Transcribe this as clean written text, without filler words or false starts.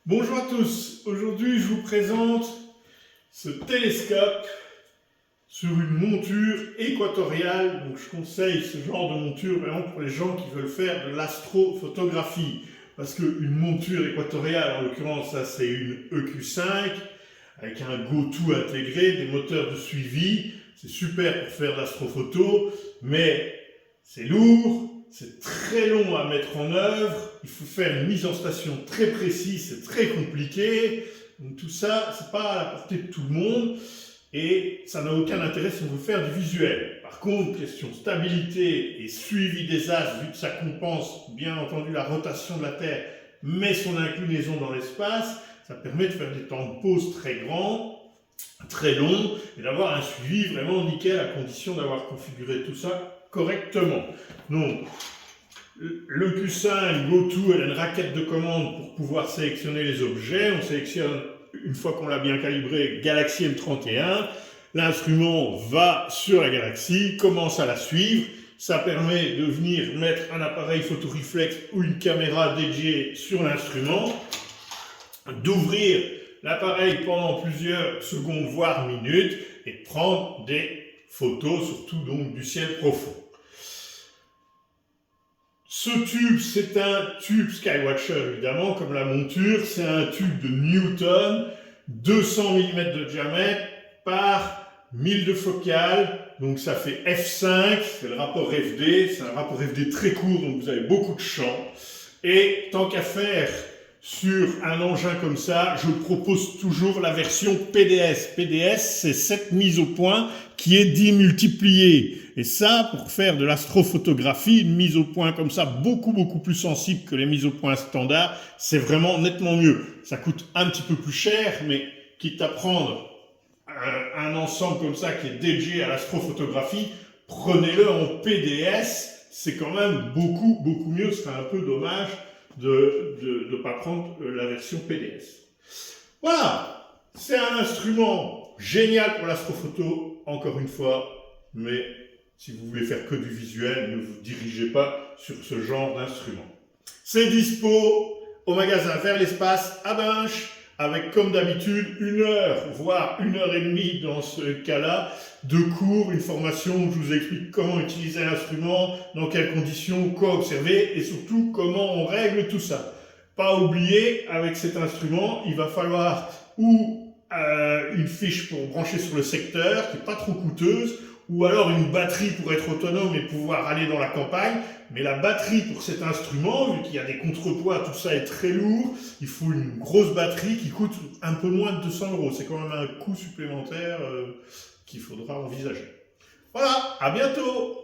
Bonjour à tous, aujourd'hui je vous présente ce télescope sur une monture équatoriale. Donc je conseille ce genre de monture vraiment pour les gens qui veulent faire de l'astrophotographie. Parce qu'une monture équatoriale, en l'occurrence ça c'est une EQ5 avec un GoTo intégré, des moteurs de suivi. C'est super pour faire de l'astrophoto, mais c'est lourd, c'est très long à mettre en œuvre, il faut faire une mise en station très précise, c'est très compliqué. Donc tout ça, c'est pas à la portée de tout le monde et ça n'a aucun intérêt si on veut faire du visuel. Par contre, question stabilité et suivi des astres, vu que ça compense bien entendu la rotation de la Terre, mais son inclinaison dans l'espace, ça permet de faire des temps de pause très grands, très longs, et d'avoir un suivi vraiment nickel à condition d'avoir configuré tout ça correctement. Donc, le Q5 GoTo, elle a une raquette de commande pour pouvoir sélectionner les objets. On sélectionne, une fois qu'on l'a bien calibré, Galaxy M31. L'instrument va sur la galaxie, commence à la suivre. Ça permet de venir mettre un appareil photoréflexe ou une caméra dédiée sur l'instrument, d'ouvrir l'appareil pendant plusieurs secondes voire minutes et de prendre des photos, surtout donc du ciel profond. Ce tube, c'est un tube Skywatcher évidemment, comme la monture, c'est un tube de Newton, 200 mm de diamètre par 1000 de focale, donc ça fait f5, c'est le rapport FD, c'est un rapport FD très court, donc vous avez beaucoup de champ. Et tant qu'à faire sur un engin comme ça, je propose toujours la version PDS. PDS, c'est cette mise au point qui est démultipliée. Et ça, pour faire de l'astrophotographie, une mise au point comme ça, beaucoup plus sensible que les mises au point standards, c'est vraiment nettement mieux. Ça coûte un petit peu plus cher, mais quitte à prendre un ensemble comme ça qui est dédié à l'astrophotographie, prenez-le en PDS, c'est quand même beaucoup mieux. Ce serait un peu dommage de ne pas prendre la version PDS. Voilà, c'est un instrument génial pour l'astrophoto, encore une fois, mais si vous voulez faire que du visuel, ne vous dirigez pas sur ce genre d'instrument. C'est dispo au magasin Vers l'Espace à Binche, avec comme d'habitude 1 heure, voire 1 heure et demie dans ce cas-là, de cours, une formation où je vous explique comment utiliser l'instrument, dans quelles conditions, quoi observer et surtout comment on règle tout ça. Pas oublier, avec cet instrument, il va falloir ou une fiche pour brancher sur le secteur, qui n'est pas trop coûteuse, ou alors une batterie pour être autonome et pouvoir aller dans la campagne. Mais la batterie pour cet instrument, vu qu'il y a des contrepoids, tout ça est très lourd, il faut une grosse batterie qui coûte un peu moins de 200 €. C'est quand même un coût supplémentaire qu'il faudra envisager. Voilà, à bientôt!